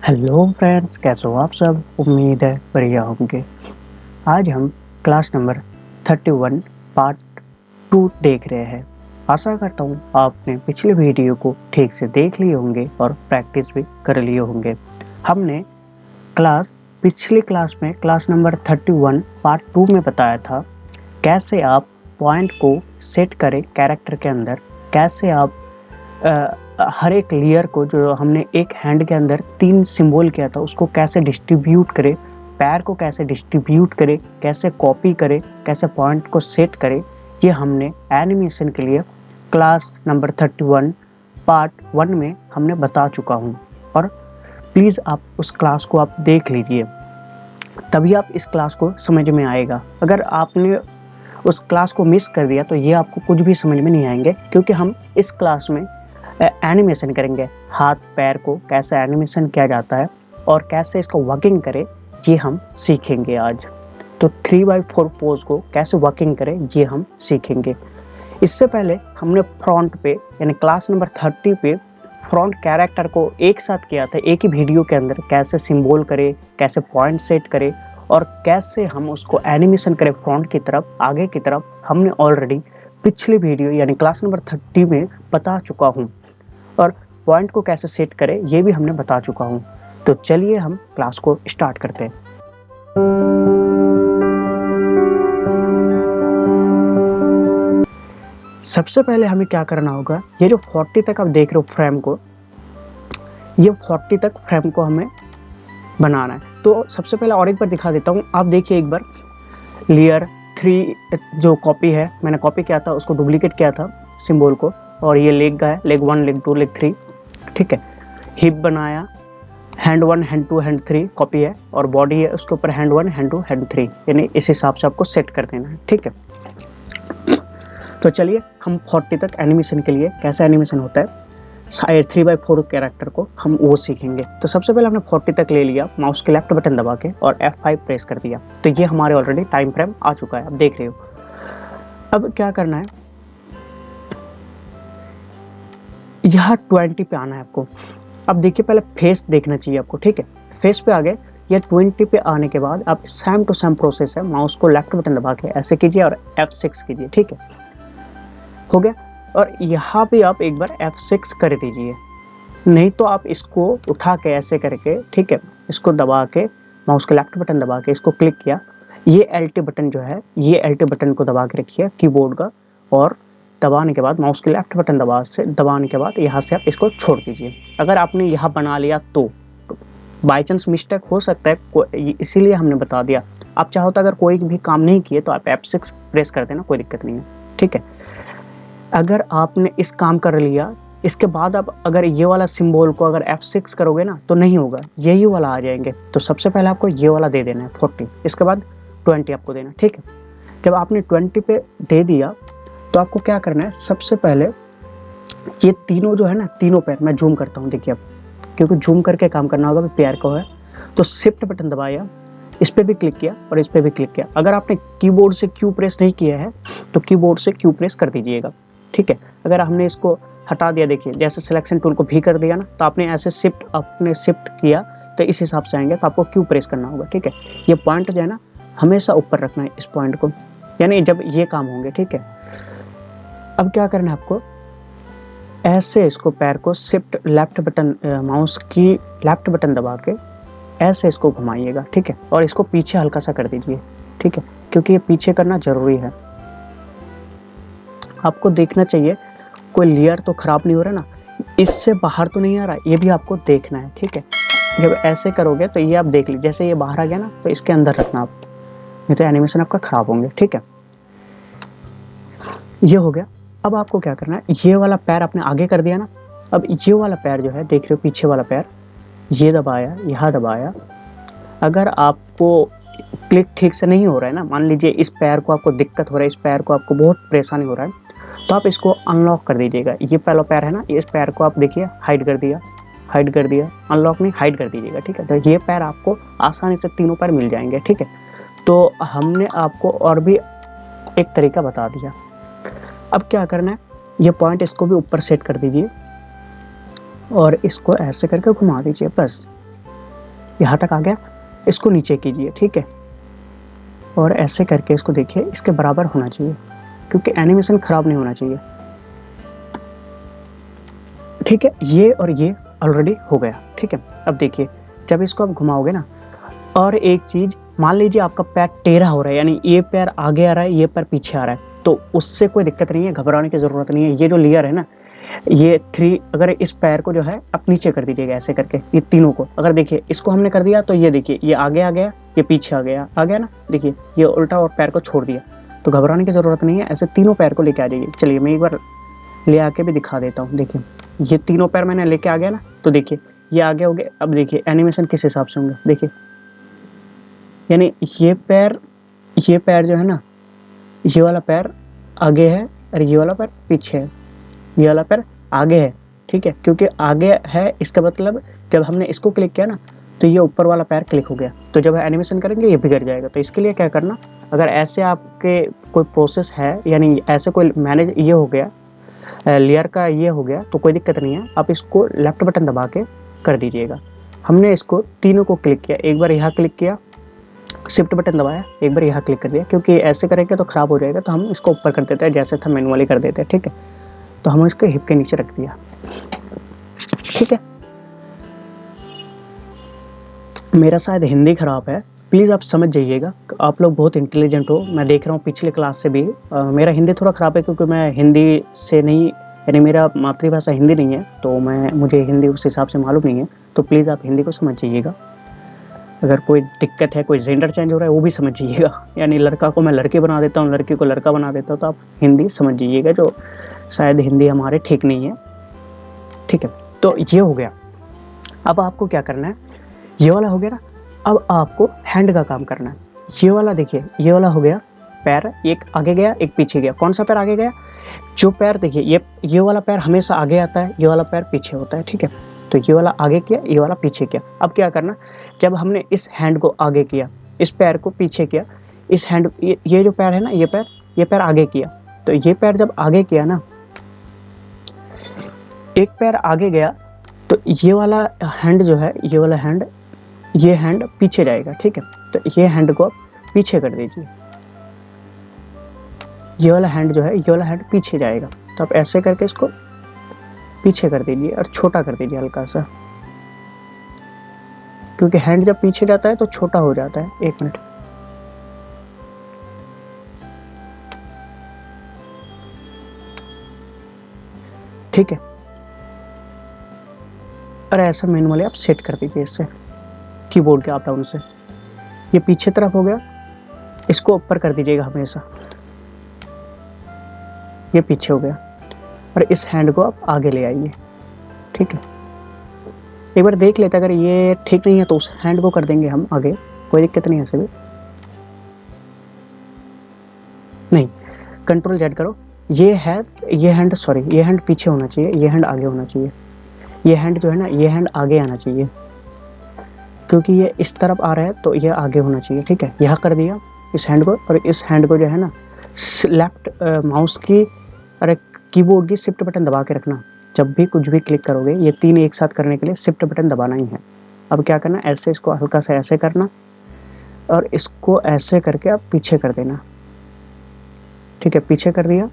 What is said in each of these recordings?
Hello friends, कैसे हो आप सब। उम्मीद है बढ़िया होंगे। आज हम क्लास नंबर 31 पार्ट 2 देख रहे हैं। आशा करता हूँ आपने पिछले वीडियो को ठीक से देख लिए होंगे और प्रैक्टिस भी कर लिए होंगे। हमने पिछली क्लास में क्लास नंबर 31 पार्ट 2 में बताया था कैसे आप पॉइंट को सेट करें कैरेक्टर के अंदर, कैसे आप हर एक लेयर को जो हमने एक हैंड के अंदर 3 सिंबल किया था उसको कैसे डिस्ट्रीब्यूट करें, पैर को कैसे डिस्ट्रीब्यूट करें, कैसे कॉपी करें, कैसे पॉइंट को सेट करें, ये हमने एनिमेशन के लिए क्लास नंबर 31 पार्ट 1 में हमने बता चुका हूँ। और प्लीज़ आप उस क्लास को आप देख लीजिए, तभी आप इस क्लास को समझ में आएगा। अगर आपने उस क्लास को मिस कर दिया तो ये आपको कुछ भी समझ में नहीं आएंगे, क्योंकि हम इस क्लास में एनिमेशन करेंगे। हाथ पैर को कैसे एनिमेशन किया जाता है और कैसे इसको वर्किंग करें ये हम सीखेंगे आज। तो 3x4 पोज को कैसे वर्किंग करें ये हम सीखेंगे। इससे पहले हमने फ्रंट पे यानी क्लास नंबर 30 पे फ्रंट कैरेक्टर को एक साथ किया था एक ही वीडियो के अंदर, कैसे सिंबल करें, कैसे पॉइंट सेट करें और कैसे हम उसको एनिमेशन करें फ्रंट की तरफ, आगे की तरफ। हमने ऑलरेडी पिछले वीडियो यानी क्लास नंबर 30 में बता चुका हूँ। और पॉइंट को कैसे सेट करें ये भी हमने बता चुका हूँ। तो चलिए हम क्लास को स्टार्ट करते हैं। सबसे पहले हमें क्या करना होगा, ये जो 40 तक आप देख रहे हो फ्रेम को, ये 40 तक फ्रेम को हमें बनाना है। तो सबसे पहले और एक बार दिखा देता हूँ, आप देखिए एक बार। लेयर 3 जो कॉपी है, मैंने कॉपी किया था, उसको डुप्लीकेट किया था सिंबल को, और ये लेग का है, लेग 1 लेग 2 लेग 3, ठीक है। हिप बनाया, हैंड 1 हैंड 2 हैंड 3 कॉपी है, और बॉडी है उसके ऊपर हैंड 1 हैंड 2 हैंड 3, यानी इस हिसाब से आपको सेट कर देना है, ठीक है। तो चलिए हम 40 तक एनिमेशन के लिए कैसे एनिमेशन होता है 3x4 कैरेक्टर को हम वो सीखेंगे। तो सबसे पहले हमने 40 तक ले लिया, माउस के लेफ्ट बटन दबा के और F5 प्रेस कर दिया। तो ये हमारे ऑलरेडी टाइम फ्रेम आ चुका है, आप देख रहे हो। अब क्या करना है, यहाँ 20 पे आना है आपको। अब देखिए पहले फेस देखना चाहिए आपको, ठीक है। फेस पे आ गए, या 20 पे आने के बाद आप सेम टू सेम प्रोसेस है, माउस को लेफ्ट बटन दबा के ऐसे कीजिए और F6 कीजिए, ठीक है, हो गया। और यहाँ पे आप एक बार F6 कर दीजिए, नहीं तो आप इसको उठा के ऐसे करके, ठीक है, इसको दबा के माउस के लेफ्ट बटन दबा के इसको क्लिक किया, ये LT बटन जो है, ये LT बटन को दबा के रखिए कीबोर्ड का, और दबाने के बाद माउस के लेफ्ट बटन दबाने के बाद यहाँ से आप इसको छोड़ दीजिए। अगर आपने यहाँ बना लिया तो बाई चांस मिस्टेक हो सकता है, इसीलिए हमने बता दिया। आप चाहो तो अगर कोई भी काम नहीं किए तो आप F6 प्रेस कर देना, कोई दिक्कत नहीं है, ठीक है। अगर आपने इस काम कर लिया, इसके बाद आप अगर ये वाला सिंबल को अगर F6 करोगे ना तो नहीं होगा, यही वाला आ जाएंगे। तो सबसे पहले आपको ये वाला दे देना है 40, इसके बाद 20 आपको देना है, ठीक है। जब आपने 20 पे दे दिया तो आपको क्या करना है, सबसे पहले ये तीनों जो है ना, तीनों पैर मैं जूम करता हूँ, देखिए आप, क्योंकि जूम करके काम करना होगा, पैर को है। तो शिफ्ट बटन दबाया, इस पर भी क्लिक किया और इस पर भी क्लिक किया। अगर आपने कीबोर्ड से क्यू प्रेस नहीं किया है तो कीबोर्ड से क्यू प्रेस कर दीजिएगा, ठीक है। अगर हमने इसको हटा दिया, देखिए जैसे सिलेक्शन टूल को भी कर दिया ना, तो आपने ऐसे शिफ्ट किया तो इस हिसाब से आएंगे, तो आपको क्यू प्रेस करना होगा, ठीक है। ये पॉइंट जो है ना हमेशा ऊपर रखना है, इस पॉइंट को, यानी जब ये काम होंगे, ठीक है। अब क्या करना है आपको, ऐसे इसको पैर को शिफ्ट लेफ्ट बटन माउस की लेफ्ट बटन दबा के ऐसे इसको घुमाइएगा, ठीक है, और इसको पीछे हल्का सा कर दीजिए, ठीक है, क्योंकि ये पीछे करना जरूरी है। आपको देखना चाहिए कोई लेयर तो खराब नहीं हो रहा ना, इससे बाहर तो नहीं आ रहा, ये भी आपको देखना है, ठीक है। जब ऐसे करोगे तो ये आप देख लीजिए, जैसे ये बाहर आ गया ना तो इसके अंदर रखना आप, नहीं तो एनिमेशन आपका खराब होंगे, ठीक है। ये हो गया। अब आपको क्या करना है, ये वाला पैर आपने आगे कर दिया ना, अब ये वाला पैर जो है देख रहे हो, पीछे वाला पैर, ये दबाया, यहाँ दबाया। अगर आपको क्लिक ठीक से नहीं हो रहा है ना, मान लीजिए इस पैर को आपको दिक्कत हो रहा है, इस पैर को आपको बहुत परेशानी हो रहा है, तो आप इसको अनलॉक कर दीजिएगा। ये पहला पैर है ना, इस पैर को आप देखिए हाइड कर दिया, अनलॉक नहीं हाइड कर दीजिएगा, ठीक है। तो ये पैर आपको आसानी से तीनों पैर मिल जाएंगे, ठीक है। तो हमने आपको और भी एक तरीका बता दिया। अब क्या करना है, ये पॉइंट इसको भी ऊपर सेट कर दीजिए और इसको ऐसे करके घुमा दीजिए, बस यहाँ तक आ गया, इसको नीचे कीजिए, ठीक है, और ऐसे करके इसको देखिए, इसके बराबर होना चाहिए क्योंकि एनिमेशन ख़राब नहीं होना चाहिए, ठीक है। ये और ये ऑलरेडी हो गया, ठीक है। अब देखिए जब इसको आप घुमाओगे ना, और एक चीज़ मान लीजिए आपका पैर टेढ़ा हो रहा है, यानी ये पैर आगे आ रहा है, ये पैर पीछे आ रहा है, तो उससे कोई दिक्कत नहीं है, घबराने की ज़रूरत नहीं है। ये जो लेयर है ना, ये 3, अगर इस पैर को जो है आप नीचे कर दीजिएगा ऐसे करके, ये तीनों को, अगर देखिए इसको हमने कर दिया तो ये देखिए ये आगे आ गया, ये पीछे आ गया ना, देखिए ये उल्टा और पैर को छोड़ दिया, तो घबराने की ज़रूरत नहीं है, ऐसे तीनों पैर को लेके आ जाइए। चलिए मैं एक बार ले आके भी दिखा देता हूँ। देखिए ये तीनों पैर मैंने लेके आ गया ना, तो देखिए ये आगे हो गए। अब देखिए एनिमेशन किस हिसाब से होंगे, देखिए यानी ये पैर जो है ना, ये वाला पैर आगे है और ये वाला पैर पीछे है, ये वाला पैर आगे है, ठीक है, क्योंकि आगे है इसका मतलब जब हमने इसको क्लिक किया ना तो ये ऊपर वाला पैर क्लिक हो गया, तो जब एनिमेशन करेंगे ये बिगड़ जाएगा। तो इसके लिए क्या करना, अगर ऐसे आपके कोई प्रोसेस है, यानी ऐसे कोई मैनेज ये हो गया, लेयर का ये हो गया, तो कोई दिक्कत नहीं है, आप इसको लेफ्ट बटन दबा के कर दीजिएगा। हमने इसको तीनों को क्लिक किया, एक बार यहाँ क्लिक किया, शिफ्ट बटन दबाया, एक बार यहाँ क्लिक कर दिया, क्योंकि ऐसे करेंगे तो ख़राब हो जाएगा, तो हम इसको ऊपर कर देते हैं जैसे था मैनुअली कर देते हैं, ठीक है। तो हम इसको हिप के नीचे रख दिया, ठीक है। मेरा शायद हिंदी ख़राब है, प्लीज़ आप समझ जाइएगा, आप लोग बहुत इंटेलिजेंट हो, मैं देख रहा हूँ पिछले क्लास से भी। मेरा हिंदी थोड़ा ख़राब है क्योंकि मैं हिंदी से नहीं, यानी मेरा मातृभाषा हिंदी नहीं है, तो मुझे हिंदी उस हिसाब से मालूम नहीं है, तो प्लीज़ आप हिंदी को समझ जाइएगा। अगर कोई दिक्कत है, कोई जेंडर चेंज हो रहा है, वो भी समझ जाइएगा, यानी लड़का को मैं लड़की बना देता हूँ, लड़की को लड़का बना देता हूँ, तो आप हिंदी समझ जाइएगा, जो शायद हिंदी हमारे ठीक नहीं है, ठीक है। तो ये हो गया। अब आपको क्या करना है, ये वाला हो गया ना, अब आपको हैंड का काम करना है। ये वाला देखिए, ये वाला हो गया पैर, एक आगे गया एक पीछे गया। कौन सा पैर आगे गया, जो पैर देखिए ये वाला पैर हमेशा आगे आता है, ये वाला पैर पीछे होता है, ठीक है। तो ये वाला आगे किया, ये वाला पीछे किया। अब क्या करना, जब हमने इस हैंड को आगे किया, इस पैर को पीछे किया, इस हैंड ये जो पैर है ना, ये पैर आगे किया, तो ये पैर जब आगे किया ना, एक पैर आगे गया, तो ये वाला हैंड जो है, ये हैंड पीछे जाएगा, ठीक है। तो ये हैंड को पीछे कर दीजिए, ये वाला हैंड जो है, ये वाला हैंड पीछे जाएगा, तो आप ऐसे करके इसको पीछे कर दीजिए और छोटा कर दीजिए हल्का सा, क्योंकि हैंड जब पीछे जाता है तो छोटा हो जाता है। 1 मिनट, ठीक है। और ऐसा मैनुअली आप सेट कर दीजिए इससे, कीबोर्ड के अप डाउन से। ये पीछे तरफ हो गया, इसको ऊपर कर दीजिएगा हमेशा, ये पीछे हो गया, और इस हैंड को आप आगे ले आइए, ठीक है। एक बार देख लेते, अगर ये ठीक नहीं है तो उस हैंड को कर देंगे हम आगे, कोई दिक्कत नहीं है ऐसे भी नहीं। कंट्रोल Z करो, ये हैंड पीछे होना चाहिए, ये हैंड आगे होना चाहिए, ये हैंड जो है ना, ये हैंड आगे आना चाहिए, क्योंकि ये इस तरफ आ रहा है तो ये आगे होना चाहिए, ठीक है। यहाँ कर दिया इस हैंड को, और इस हैंड को जो है ना, लेफ्ट माउस की और कीबोर्ड की शिफ्ट बटन दबा के रखना। जब भी कुछ भी क्लिक करोगे, ये 3 एक साथ करने के लिए शिफ्ट बटन दबाना ही है। अब क्या करना, ऐसे इसको हल्का सा ऐसे करना, और इसको ऐसे करके आप पीछे कर देना, ठीक है। पीछे कर दिया,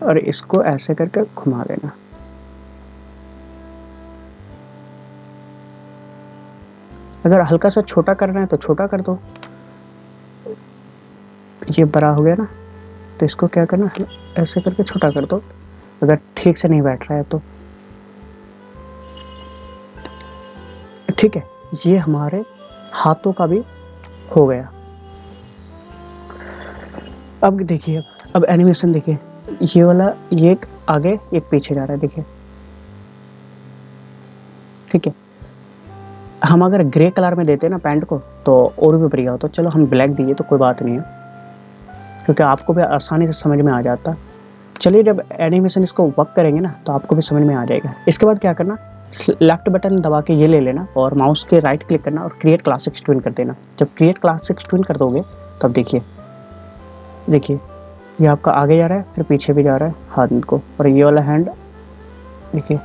और इसको ऐसे करके घुमा देना। अगर हल्का सा छोटा करना है तो छोटा कर दो, ये बड़ा हो गया ना, तो इसको क्या करना, ऐसे करके छोटा कर दो, अगर ठीक से नहीं बैठ रहा है तो, ठीक है। ये हमारे हाथों का भी हो गया। अब देखिए, अब एनिमेशन देखिए, ये वाला ये एक आगे एक पीछे जा रहा है, देखिए, ठीक है। हम अगर ग्रे कलर में देते ना पैंट को तो और भी बढ़िया होता, चलो हम ब्लैक दिए तो कोई बात नहीं है, क्योंकि आपको भी आसानी से समझ में आ जाता। चलिए जब एनिमेशन इसको वर्क करेंगे ना तो आपको भी समझ में आ जाएगा। इसके बाद क्या करना, लेफ्ट बटन दबा के ये ले लेना, और माउस के राइट क्लिक करना, और क्रिएट क्लासिक ट्विन कर देना। जब क्रिएट क्लासिक ट्विन कर दोगे तो अब देखिए ये आपका आगे जा रहा है, फिर पीछे भी जा रहा है हाथ को, और ये वाला हैंड देखिए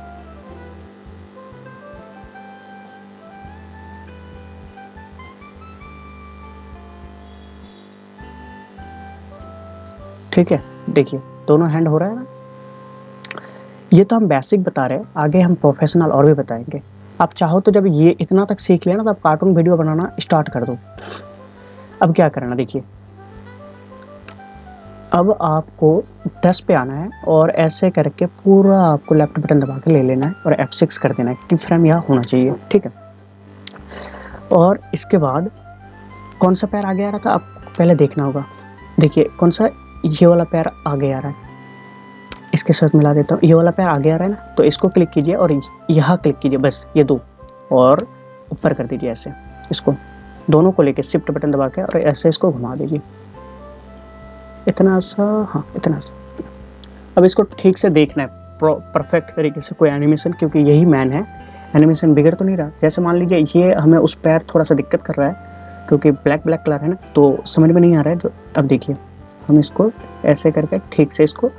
ठीक है, देखिए दोनों हैंड हो रहा है ना। ये तो हम बेसिक बता रहे हैं, आगे हम प्रोफेशनल और भी बताएंगे। आप चाहो तो जब ये इतना तक सीख लिया ना तो आप कार्टून वीडियो बनाना स्टार्ट कर दो। अब क्या करना देखिए, अब आपको 10 पे आना है और ऐसे करके पूरा आपको लेफ्ट बटन दबा के ले लेना है और F6 कर देना है कि फ्रेम यहाँ होना चाहिए, ठीक है। और इसके बाद कौन सा पैर आगे आ रहा था आप पहले देखना होगा। देखिए कौन सा, ये वाला पैर आगे आ रहा है, इसके साथ मिला देता हूँ। ये वाला पैर आगे आ रहा है ना, तो इसको क्लिक कीजिए और यहाँ क्लिक कीजिए, बस ये दो, और ऊपर कर दीजिए ऐसे। इसको दोनों को लेके शिफ्ट बटन दबा के और ऐसे इसको घुमा दीजिए, इतना सा, हाँ इतना सा। अब इसको ठीक से देखना है परफेक्ट तरीके से, कोई एनिमेशन, क्योंकि यही मैन है, एनिमेशन बिगड़ तो नहीं रहा। जैसे मान लीजिए ये हमें उस पैर थोड़ा सा दिक्कत कर रहा है क्योंकि ब्लैक कलर है ना, तो समझ में नहीं आ रहा है। तो अब देखिए हम इसको ऐसे करके ठीक से इसको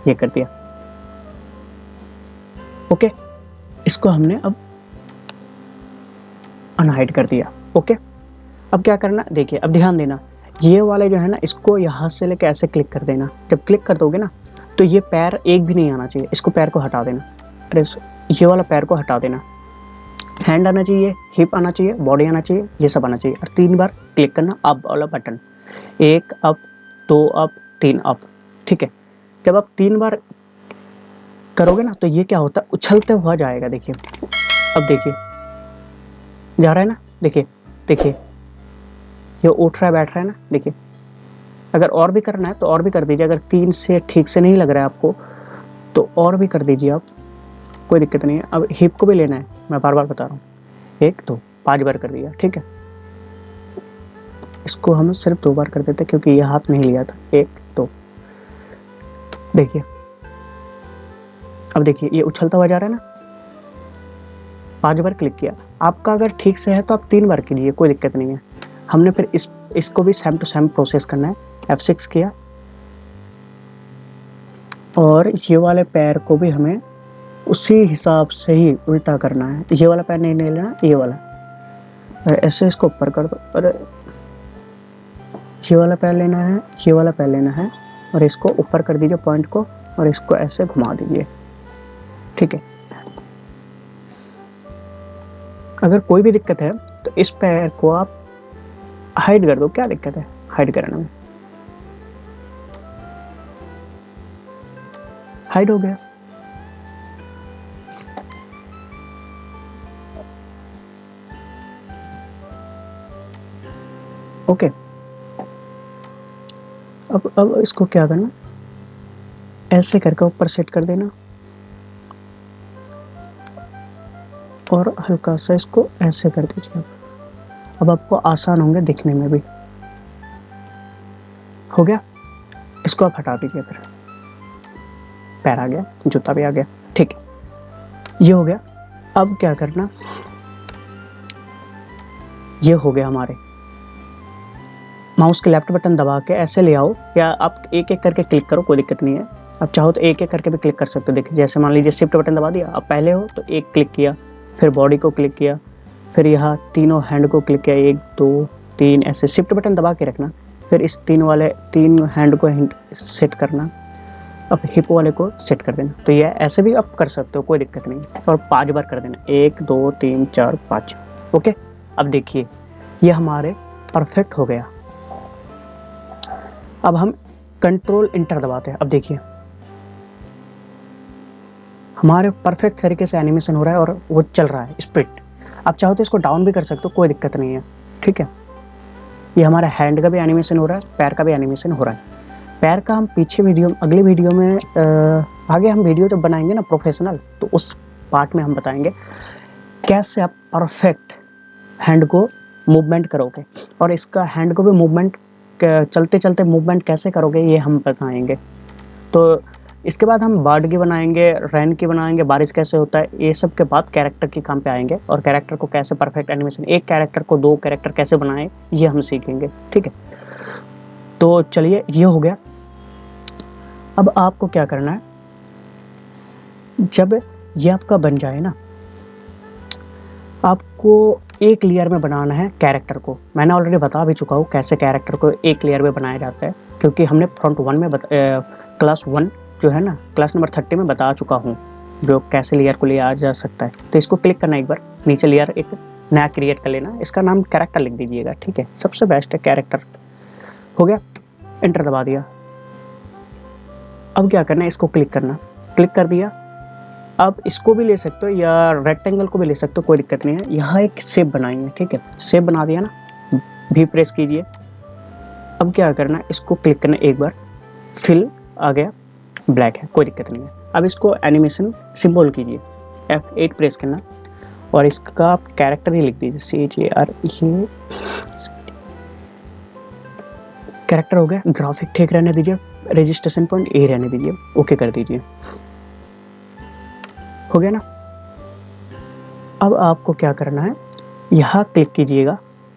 ये कर दिया, ओके। इसको हमने अब अनहाइड कर दिया, ओके। अब क्या करना, देखिए अब ध्यान देना, ये वाले जो है ना, इसको यहाँ से लेके ऐसे क्लिक कर देना। जब क्लिक कर दोगे ना तो ये पैर एक भी नहीं आना चाहिए, इसको पैर को हटा देना। अरे ये वाला पैर को हटा देना, हैंड आना चाहिए, हिप आना चाहिए, बॉडी आना चाहिए, ये सब आना चाहिए। और 3 बार क्लिक करना अप वाला बटन, 1 अप, 2 अप, 3 अप, ठीक है। जब आप 3 बार करोगे ना तो ये क्या होता है, उछलते हुआ जाएगा। देखिए अब देखिए जा रहा है ना, देखिए देखिए ये उठ रहा है, बैठ रहा है ना, देखिए। अगर और भी करना है तो और भी कर दीजिए, अगर 3 से ठीक से नहीं लग रहा है आपको तो और भी कर दीजिए आप, कोई दिक्कत नहीं है। अब हिप को भी लेना है, मैं बार बार बता रहा हूँ, 1 2 5 बार कर दिया, ठीक है। इसको हम सिर्फ 2 बार कर देते क्योंकि ये हाथ नहीं लिया था, 1 2। देखिए अब देखिए ये उछलता हुआ जा रहा है ना, 5 बार क्लिक किया। आपका अगर ठीक से है तो आप 3 बार कीजिए, कोई दिक्कत नहीं है। हमने फिर इसको भी सेम टू सेम प्रोसेस करना है, F6 किया और ये वाले पैर को भी हमें उसी हिसाब से ही उल्टा करना है। ये वाला पैर नहीं लेना, ये वाला ऐसे इसको ऊपर कर दो, और ये वाला पैर लेना है, ये वाला पैर लेना है और इसको ऊपर कर दीजिए पॉइंट को, और इसको ऐसे घुमा दीजिए, ठीक है। अगर कोई भी दिक्कत है तो इस पैर को आप हाइड कर दो, क्या दिक्कत है हाइड करने में, हाइड हो गया। ओके अब इसको क्या करना, ऐसे करके ऊपर सेट कर देना और हल्का सा इसको ऐसे कर दीजिए। अब आपको आसान होंगे दिखने में भी। हो गया, इसको आप हटा दीजिए, फिर पैर आ गया, जूता भी आ गया, ठीक है। ये हो गया। अब क्या करना, ये हो गया हमारे। माउस के लेफ्ट बटन दबा के ऐसे ले आओ, या आप एक एक करके क्लिक करो, कोई दिक्कत नहीं है। आप चाहो तो एक एक करके भी क्लिक कर सकते हो। देखिए जैसे मान लीजिए शिफ्ट बटन दबा दिया, आप पहले हो तो एक क्लिक किया, फिर बॉडी को क्लिक किया, फिर यहाँ तीनों हैंड को क्लिक किया, 1 2 3 ऐसे शिफ्ट बटन दबा के रखना। फिर इस 3 हैंड को सेट करना, अब हिप वाले को सेट कर देना। तो ये ऐसे भी आप कर सकते हो, कोई दिक्कत नहीं। और 5 बार कर देना, 1 2 3 4 5, ओके। अब देखिए ये हमारे परफेक्ट हो गया। अब हम कंट्रोल इंटर दबाते हैं। अब देखिए हमारे परफेक्ट तरीके से एनिमेशन हो रहा है और वो चल रहा है स्प्लिट। आप चाहो तो इसको डाउन भी कर सकते हो, कोई दिक्कत नहीं है, ठीक है। ये हमारा हैंड का भी एनिमेशन हो रहा है, पैर का भी एनिमेशन हो रहा है। पैर का हम पीछे वीडियो, अगले वीडियो में आगे हम वीडियो जब बनाएंगे ना प्रोफेशनल, तो उस पार्ट में हम बताएंगे कैसे आप परफेक्ट हैंड को मूवमेंट करोगे, और इसका हैंड को भी मूवमेंट चलते चलते मूवमेंट कैसे करोगे ये हम बताएंगे। तो इसके बाद हम बर्ड की बनाएंगे, रैन की बनाएंगे, बारिश कैसे होता है, ये सब के बाद कैरेक्टर के काम पे आएंगे, और कैरेक्टर को कैसे परफेक्ट एनिमेशन, एक कैरेक्टर को 2 कैरेक्टर कैसे बनाएं ये हम सीखेंगे, ठीक है। तो चलिए ये हो गया। अब आपको क्या करना है, जब ये आपका बन जाए ना, आपको एक लेयर में बनाना है कैरेक्टर को। मैंने ऑलरेडी बता भी चुका हूँ कैसे कैरेक्टर को एक लेयर में बनाया जाता है। क्योंकि हमने फ्रंट 1 में क्लास 1 जो है ना, क्लास नंबर 30 में बता चुका हूँ जो कैसे लेयर को लिया जा सकता है। तो इसको क्लिक करना, एक बार नीचे लेयर एक नया क्रिएट कर लेना, इसका नाम कैरेक्टर लिख दीजिएगा, ठीक है, सबसे बेस्ट है कैरेक्टर। हो गया, एंटर दबा दिया। अब क्या करना है, इसको क्लिक करना, क्लिक कर दिया। अब इसको भी ले सकते हो या रेक्टेंगल को भी ले सकते हो, कोई दिक्कत नहीं है। यहाँ एक शेप बनाएंगे, ठीक है, शेप बना दिया ना, भी प्रेस कीजिए। अब क्या करना है, इसको क्लिक करना एक बार, फिल आ गया, ब्लैक है, कोई दिक्कत नहीं है। अब इसको एनिमेशन सिंबल कीजिए, F8 प्रेस करना और इसका आप कैरेक्टर ही लिख दीजिए, CHAR, ये कैरेक्टर हो गया। ग्राफिक ठीक रहने दीजिए, रजिस्ट्रेशन पॉइंट A रहने दीजिए, ओके कर दीजिए। हो गया ना। अब आपको क्या करना है, यहाँ क्लिक कीजिएगा,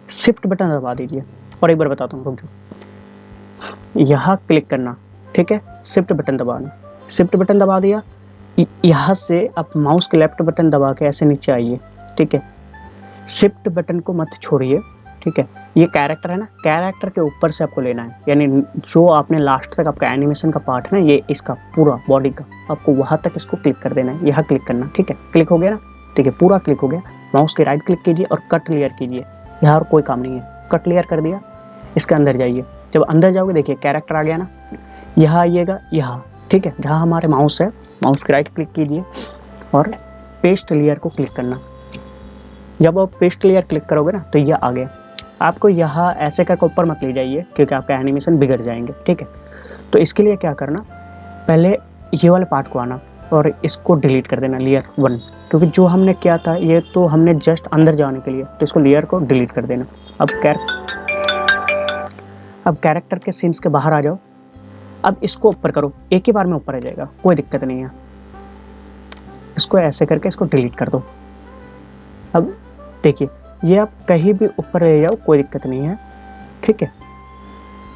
शिफ्ट बटन दबा दीजिए और एक बार बताता हूँ, रुक जाओ। यहाँ क्लिक करना, ठीक है, शिफ्ट बटन दबाना, शिफ्ट बटन दबा दिया। यहाँ से आप माउस के लेफ्ट बटन दबा के ऐसे नीचे आइए, ठीक है, शिफ्ट बटन को मत छोड़िए, ठीक है। ये कैरेक्टर है ना, कैरेक्टर के ऊपर से आपको लेना है, यानी जो आपने लास्ट तक आपका एनिमेशन का पार्ट है ना, ये इसका पूरा बॉडी का, आपको वहाँ तक इसको क्लिक कर देना है, यहाँ क्लिक करना, ठीक है। क्लिक हो गया ना, ठीक है, पूरा क्लिक हो गया। माउस के राइट क्लिक कीजिए और कट लेयर कीजिए, यहाँ और कोई काम नहीं है, कट लेयर कर दिया। इसके अंदर जाइए, जब अंदर जाओगे देखिए कैरेक्टर आ गया ना, यहाँ आइएगा, यहाँ, ठीक है, जहाँ हमारे माउस है, माउस के राइट क्लिक कीजिए और पेस्ट लेयर को क्लिक करना। जब आप पेस्ट लेयर क्लिक करोगे ना तो यह आ गया। आपको यहाँ ऐसे करके ऊपर मत ले जाइए क्योंकि आपका एनिमेशन बिगड़ जाएंगे, ठीक है। तो इसके लिए क्या करना, पहले ये वाले पार्ट को आना और इसको डिलीट कर देना, लेयर 1, क्योंकि जो हमने किया था ये तो हमने जस्ट अंदर जाने के लिए, तो इसको लेयर को डिलीट कर देना। अब कैरेक्टर के सीन्स के बाहर आ जाओ। अब इसको ऊपर करो, एक ही बार में ऊपर आ जाएगा, कोई दिक्कत नहीं है। इसको ऐसे करके इसको डिलीट कर दो। अब देखिए ये आप कहीं भी ऊपर ले जाओ, कोई दिक्कत नहीं है, ठीक है।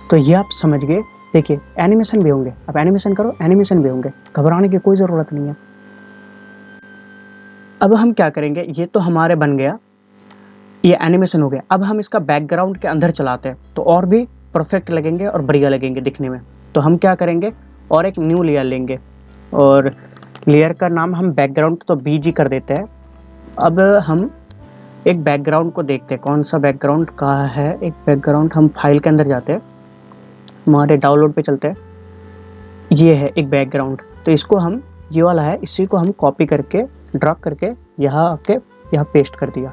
तो ये आप समझ गए। देखिए एनिमेशन भी होंगे, अब एनिमेशन करो, एनिमेशन भी होंगे, घबराने की कोई ज़रूरत नहीं है। अब हम क्या करेंगे, ये तो हमारे बन गया, ये एनिमेशन हो गया। अब हम इसका बैकग्राउंड के अंदर चलाते हैं तो और भी परफेक्ट लगेंगे और बढ़िया लगेंगे दिखने में। तो हम क्या करेंगे, और एक न्यू लेयर लेंगे और लेयर का नाम हम बैकग्राउंड तो BG कर देते हैं। अब हम एक बैकग्राउंड को देखते हैं, कौन सा बैकग्राउंड कहाँ है। एक बैकग्राउंड, हम फाइल के अंदर जाते हैं, हमारे डाउनलोड पे चलते हैं, ये है एक बैकग्राउंड। तो इसको हम, ये वाला है, इसी को हम कॉपी करके ड्रैग करके यहाँ आके यहाँ पेस्ट कर दिया।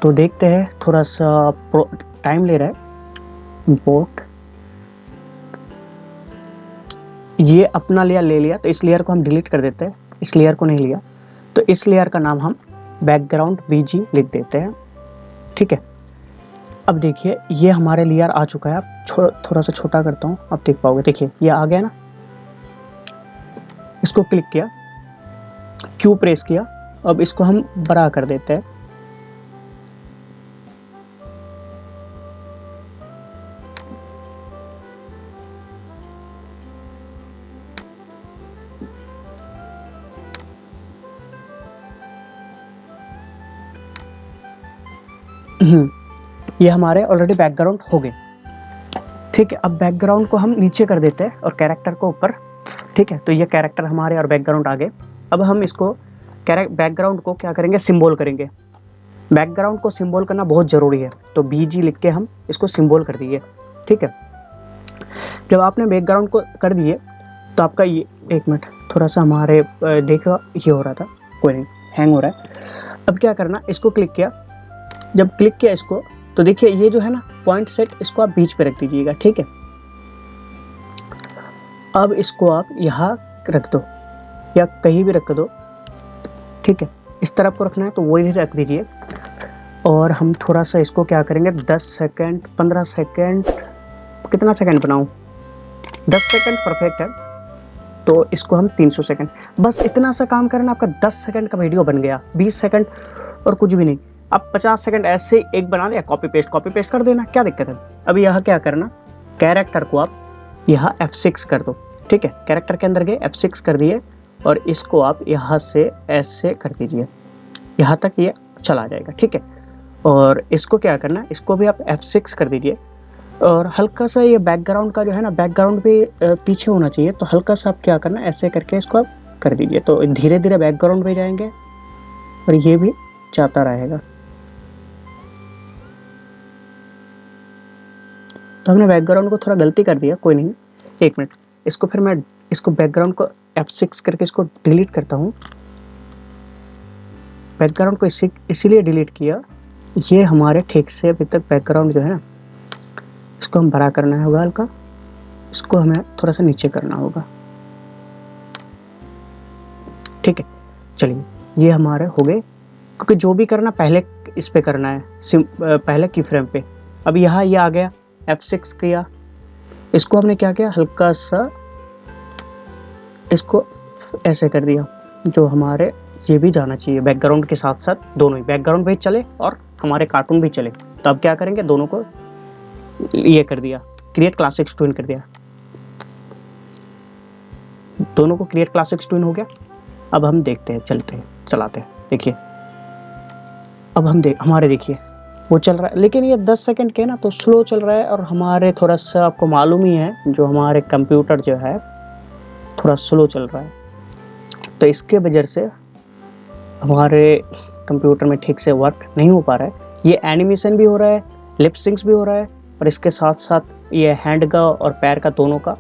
तो देखते हैं, थोड़ा सा टाइम ले रहा है। इंपोर्ट, ये अपना लेयर ले लिया, तो इस लेयर को हम डिलीट कर देते हैं, इस लेयर को नहीं लिया। तो इस लेयर का नाम हम बैकग्राउंड BG लिख देते हैं, ठीक है। अब देखिए ये हमारे लेयर आ चुका है। अब थोड़ा सा छोटा करता हूँ, आप देख पाओगे, देखिए ये आ गया ना। इसको क्लिक किया, Q प्रेस किया, अब इसको हम बड़ा कर देते हैं। ये हमारे ऑलरेडी बैकग्राउंड हो गए, ठीक है। अब बैकग्राउंड को हम नीचे कर देते हैं और कैरेक्टर को ऊपर, ठीक है। तो ये कैरेक्टर हमारे और बैकग्राउंड आ गए। अब हम इसको बैकग्राउंड को क्या करेंगे, सिंबल करेंगे। बैकग्राउंड को सिंबल करना बहुत ज़रूरी है, तो BG लिख के हम इसको सिंबल कर दिए, ठीक है। जब आपने बैकग्राउंड को कर दिए तो आपका ये, एक मिनट, थोड़ा सा हमारे देखो ये हो रहा था, कोई नहीं, हैंग हो रहा है। अब क्या करना, इसको क्लिक किया, जब क्लिक किया इसको, तो देखिए ये जो है ना पॉइंट सेट, इसको आप बीच पे रख दीजिएगा, ठीक है। अब इसको आप यहाँ रख दो या कहीं भी रख दो, ठीक है। इस तरफ को रखना है तो वही रख दीजिए। और हम थोड़ा सा इसको क्या करेंगे, 10 सेकेंड 15 सेकेंड, कितना सेकेंड बनाऊं, 10 सेकेंड परफेक्ट है। तो इसको हम 300 सेकेंड, बस इतना सा काम करना, आपका 10 सेकेंड का वीडियो बन गया। 20 सेकेंड और कुछ भी नहीं। अब 50 सेकंड ऐसे ही एक बना लिया, कॉपी पेस्ट कर देना, क्या दिक्कत है। अब यहाँ क्या करना, कैरेक्टर को आप यहाँ F6 कर दो, ठीक है। कैरेक्टर के अंदर गए, F6 कर दिए और इसको आप यहाँ से ऐसे कर दीजिए, यहाँ तक ये चला जाएगा, ठीक है। और इसको क्या करना है, इसको भी आप F6 कर दीजिए और हल्का सा ये बैकग्राउंड का जो है ना, बैकग्राउंड भी पीछे होना चाहिए, तो हल्का सा आप क्या करना है, ऐसे करके इसको आप कर दीजिए, तो धीरे धीरे बैकग्राउंड भी जाएंगे और ये भी जाता रहेगा। तो हमने बैकग्राउंड को थोड़ा गलती कर दिया, कोई नहीं, 1 मिनट। इसको फिर मैं इसको बैकग्राउंड को F6 करके इसको डिलीट करता हूँ। बैकग्राउंड को इसीलिए डिलीट किया, ये हमारे ठीक से अभी तक बैकग्राउंड जो है ना, इसको हम बड़ा करना होगा हल्का, इसको हमें थोड़ा सा नीचे करना होगा, ठीक है। चलिए ये हमारे हो गए, क्योंकि जो भी करना पहले इस पे करना है, पहले की फ्रेम पे। अब यहाँ ये आ गया, F6 किया, इसको हमने क्या किया, हल्का सा इसको ऐसे कर दिया, जो हमारे ये भी जाना चाहिए बैकग्राउंड के साथ साथ, दोनों ही बैकग्राउंड भी चले और हमारे कार्टून भी चले। तो अब क्या करेंगे, दोनों को ये कर दिया, क्रिएट क्लासिक ट्विन कर दिया, दोनों को क्रिएट क्लासिक ट्विन हो गया। अब हम देखते हैं, चलते हैं, चलाते हैं, देखिए अब हम हमारे देखिए वो चल रहा है, लेकिन ये 10 सेकंड के ना तो स्लो चल रहा है, और हमारे थोड़ा सा आपको मालूम ही है जो हमारे कंप्यूटर जो है थोड़ा स्लो चल रहा है, तो इसके वजह से हमारे कंप्यूटर में ठीक से वर्क नहीं हो पा रहा है। ये एनिमेशन भी हो रहा है, लिप सिंक्स भी हो रहा है, और इसके साथ साथ ये हैंड का और पैर का दोनों का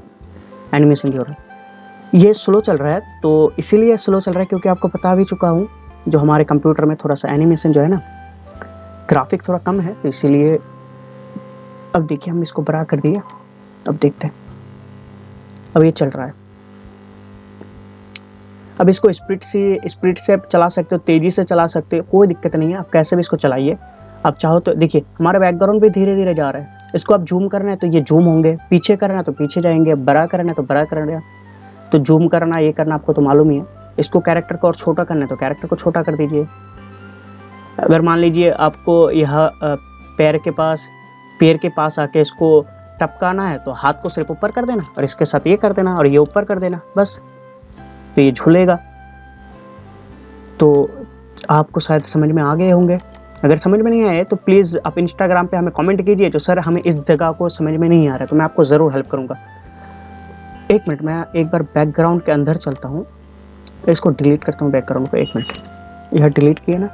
एनिमेशन भी हो रहा है। ये स्लो चल रहा है, तो इसीलिए स्लो चल रहा है क्योंकि आपको बता भी चुका हूँ, जो हमारे कंप्यूटर में थोड़ा सा एनिमेशन जो है ना, ग्राफिक थोड़ा कम है, तो इसीलिए। अब देखिए हम इसको बड़ा कर दिया, अब देखते हैं, अब ये चल रहा है। अब इसको स्पीड से आप चला सकते हो, तेज़ी से चला सकते हो, कोई दिक्कत नहीं है, आप कैसे भी इसको चलाइए। आप चाहो तो देखिए हमारा बैकग्राउंड भी धीरे धीरे जा रहा है, इसको आप जूम करना है तो ये जूम होंगे, पीछे करना है तो पीछे जाएंगे, बड़ा करना है तो बड़ा करना, तो जूम करना, ये करना आपको तो मालूम ही है। इसको कैरेक्टर को और छोटा करना है तो कैरेक्टर को छोटा कर दीजिए। अगर मान लीजिए आपको यह पैर के पास आके इसको टपकाना है, तो हाथ को सिर्फ ऊपर कर देना और इसके साथ ये कर देना और ये ऊपर कर देना, बस, तो ये झूलेगा। तो आपको शायद समझ में आ गए होंगे। अगर समझ में नहीं आए तो प्लीज़ आप इंस्टाग्राम पे हमें कमेंट कीजिए, जो सर हमें इस जगह को समझ में नहीं आ रहा है, तो मैं आपको ज़रूर हेल्प करूँगा। 1 मिनट, मैं एक बार बैकग्राउंड के अंदर चलता हूँ, इसको डिलीट करता हूँ बैकग्राउंड को। 1 मिनट, यह डिलीट किया ना,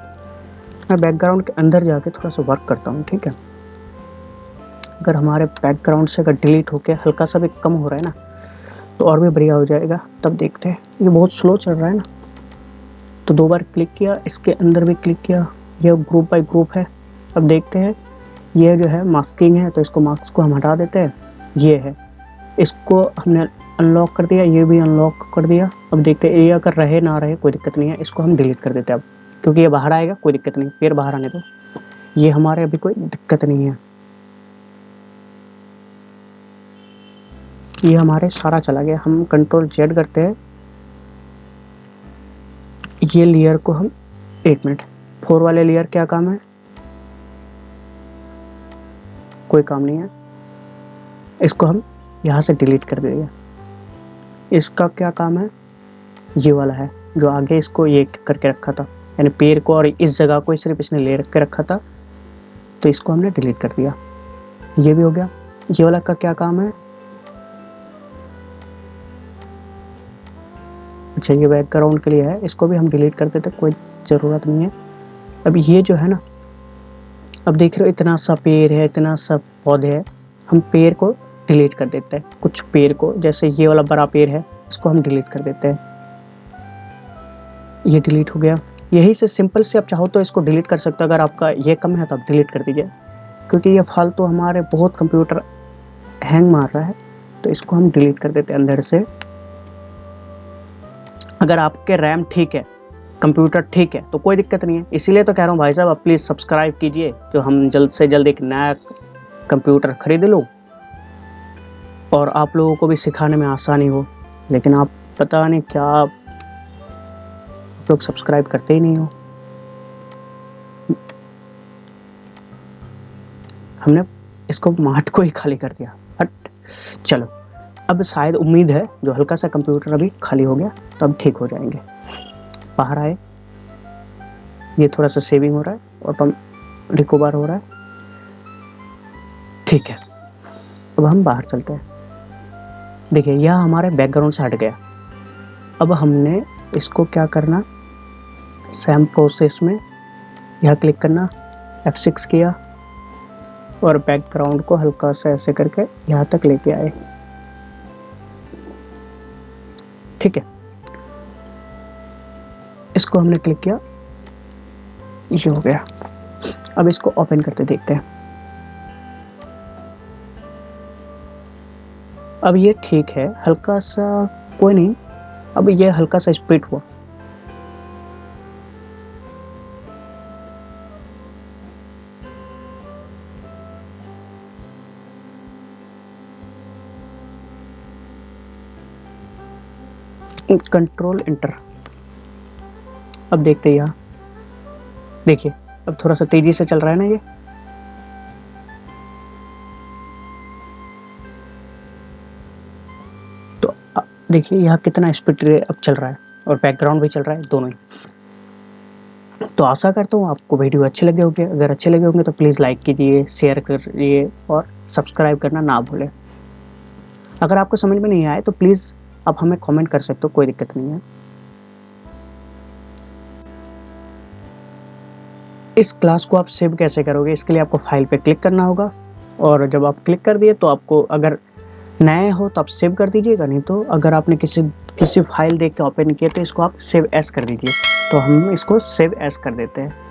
मैं बैकग्राउंड के अंदर जाके थोड़ा सा वर्क करता हूँ, ठीक है। अगर हमारे बैकग्राउंड से अगर डिलीट होके हल्का सा भी कम हो रहा है ना, तो और भी बढ़िया हो जाएगा। तब देखते हैं, ये बहुत स्लो चल रहा है ना, तो 2 बार क्लिक किया, इसके अंदर भी क्लिक किया, ये ग्रुप बाय ग्रुप है। अब देखते हैं, ये जो है मास्किंग है, तो इसको मास्क को हम हटा देते हैं, ये है, इसको हमने अनलॉक कर दिया, ये भी अनलॉक कर दिया। अब देखते हैं, ये अगर रहे ना रहे कोई दिक्कत नहीं है, इसको हम डिलीट कर देते हैं अब, क्योंकि ये बाहर आएगा, कोई दिक्कत नहीं, फिर बाहर आने दो, ये हमारे अभी कोई दिक्कत नहीं है। ये हमारे सारा चला गया, हम कंट्रोल Z करते हैं, ये लेयर को हम 1 मिनट, 4 वाले लेयर क्या काम है, कोई काम नहीं है, इसको हम यहाँ से डिलीट कर देंगे। इसका क्या काम है, ये वाला है जो आगे इसको ये करके रखा था, यानी पैर को और इस जगह को सिर्फ इसने ले रख के रखा था, तो इसको हमने डिलीट कर दिया। ये भी हो गया। ये वाला का क्या काम है, अच्छा ये बैकग्राउंड के लिए है, इसको भी हम डिलीट कर देते, कोई ज़रूरत नहीं है। अब ये जो है ना, अब देख रहे हो इतना सा पेड़ है, इतना सा पौधे है, हम पेड़ को डिलीट कर देते हैं। कुछ पेड़ को, जैसे ये वाला बड़ा पेड़ है, इसको हम डिलीट कर देते हैं, ये डिलीट हो गया। यही से सिंपल से आप चाहो तो इसको डिलीट कर सकते हो, अगर आपका ये कम है तो आप डिलीट कर दीजिए, क्योंकि ये फालतू हमारे बहुत कंप्यूटर हैंग मार रहा है, तो इसको हम डिलीट कर देते हैं अंदर से। अगर आपके रैम ठीक है, कंप्यूटर ठीक है, तो कोई दिक्कत नहीं है। इसीलिए तो कह रहा हूँ भाई साहब, आप प्लीज़ सब्सक्राइब कीजिए, जो हम जल्द से जल्द एक नया कंप्यूटर खरीद लो और आप लोगों को भी सिखाने में आसानी हो। लेकिन आप पता नहीं क्या, आप लोग सब्सक्राइब करते ही नहीं हो। हमने इसको मार्ट को ही खाली कर दिया, हट। चलो, अब शायद उम्मीद है जो हल्का सा कंप्यूटर अभी खाली हो गया, तो अब ठीक हो जाएंगे। बाहर आए, ये थोड़ा सा सेविंग हो रहा है, और हम रिकवर हो रहा है, ठीक है। अब हम बाहर चलते हैं। देखिए यह हमारे बैकग्राउंड से हट गया। अब हमने इसको क्या करना, सेम प्रोसेस में यहाँ क्लिक करना, F6 किया और बैकग्राउंड को हल्का सा ऐसे करके यहाँ तक लेके आए, ठीक है। इसको हमने क्लिक किया, ये हो गया। अब इसको ओपन करके देखते हैं। अब ये ठीक है, हल्का सा कोई नहीं, अब ये हल्का सा स्प्लिट हुआ। Control inter. अब देखते हैं यहाँ, देखिए अब थोड़ा सा तेजी से चल रहा है ना ये। तो देखिए यहाँ कितना स्पीड अब चल रहा है और बैकग्राउंड भी चल रहा है, दोनों ही। तो आशा करता हूँ आपको वीडियो अच्छे लगे होंगे। अगर अच्छे लगे होंगे तो प्लीज़ लाइक कीजिए, शेयर करिए और सब्सक्राइब करना ना भूलें। अगर आपको समझ में नहीं आए तो प्लीज़ आप हमें कमेंट कर सकते हो, कोई दिक्कत नहीं है। इस क्लास को आप सेव कैसे करोगे, इसके लिए आपको फाइल पे क्लिक करना होगा और जब आप क्लिक कर दिए तो आपको, अगर नए हो तो आप सेव कर दीजिएगा, नहीं तो अगर आपने किसी फाइल देख के ओपन किया तो इसको आप सेव एज कर दीजिए। तो हम इसको सेव एज कर देते हैं।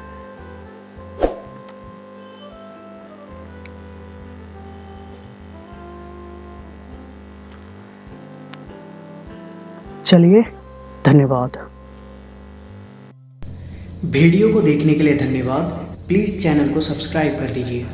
चलिए, धन्यवाद। वीडियो को देखने के लिए धन्यवाद। प्लीज़ चैनल को सब्सक्राइब कर दीजिए।